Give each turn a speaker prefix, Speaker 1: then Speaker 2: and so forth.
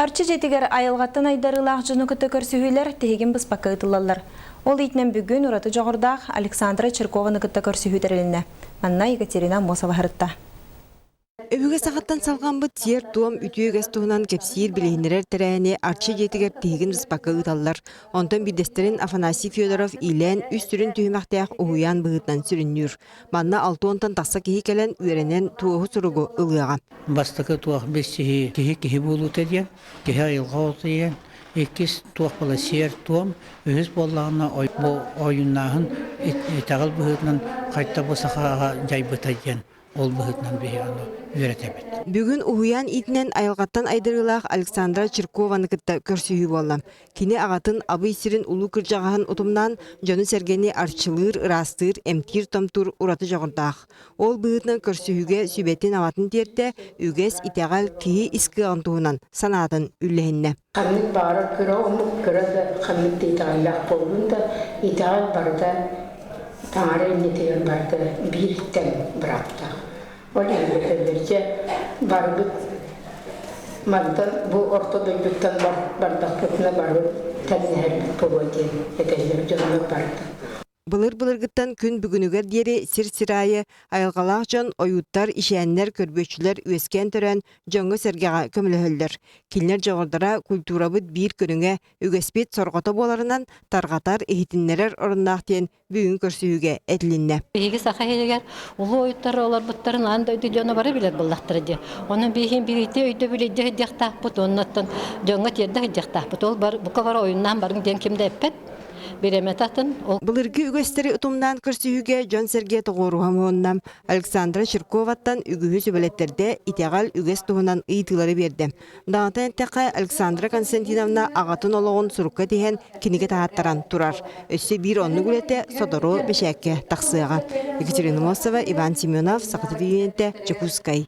Speaker 1: Арчы жетігер айылғаттан айдарылақ жыны күті көрсүйілер тегін бұспаққа ұтылалар. Ол итнен бүгін ұраты жоғырдақ Александра Черкованы күтті көрсүйілеріне. Манна Екатерина Мосова ғырытта.
Speaker 2: Өбіге сағаттан салған бұд тер туам үтүйегіз туғынан кепсейір білейінерер тәрәне арчы жетігер тегін бұспаққа ұталар. Онтан бидестерін Афанасий Федоров илен үстірін түйімақтаяқ ұғыян бұғытнан сүріннүр. Манна 6 онтан тақса кеhi кәлін үйренен туығы сұруғы ұлыға.
Speaker 3: Бастықы туақ бес кеhi болу тәден, кеhi айылға отыен. Екіз туақ бала сер туам, өз болағына ойыннағын етағыл бұғытнан қайтта болсақаға жай бұтайден. Ол бұғытнан бейіғаны үйретемет.
Speaker 2: Бүгін ұғыян итінен айылғаттан айдырылақ Александра Черкованы күтті көрсүйі болам. Кені ағатын абы сирин ұлы күржағағын ұтымнан жоны сәргені арчылыр, ырастыр, әмтир томтур ұраты жоғырдақ. Ол бұғытнан көрсүйіге сүбеттен аватын терді үгес итеғал кейі искі антуынан санатын үлләхінне.
Speaker 4: Қамнық бары күрі, ұмық күрі де қамнық дейтағылақ болуында итеғал барды таңары енетеген барды біріттен бұрақта. Ол ембекелерге барбыт мандан бұл ортада бүттен бардақ бұтына барбыт тәннәрбіт болуын етелер жонлық барды.
Speaker 2: Былыр-былыргыттан күн бүгінігер дері сир-сирайы айылғалақ жон ойуттар ишәннер көрбөчілер өскен түрен жоңғы сәргеға көмілі Келнер жоғырдара культурабыт бір күніңе үгеспет сорғата боларынан тарғатар ehitиннерер орыннақтен бүгін көрсүйіге әділінне.
Speaker 5: Бейгі сақа елегер ұлы ойуттар олар бұттарын анда өйді жоны бары білер бұллақтырды. Оның бейхен бірейті өйді білейді ғыдияқтақ бұт, оннаттан жоңға терді ғыдияқтақ бұт. Ол бұқа бар ойыннан барын ден кемді әппет.
Speaker 2: Былырғы үгестері ұтымнан көрсүйіге Жон Сергей Тоғоруғамуыннан Александра Черковаттан үгігі сөбелеттерде итеғал үгес туғынан ұйтылары берді. Дағытан әттеқі Александра Константиновна ағатын олығын сұрыққа дейін кенеге тағаттаран тұрар. Өсі бір онны күлетті Содоро бешәкке тақсыға. Екатерина Мосова, Иван Семенов, Сақытып үйенті, Чекускай.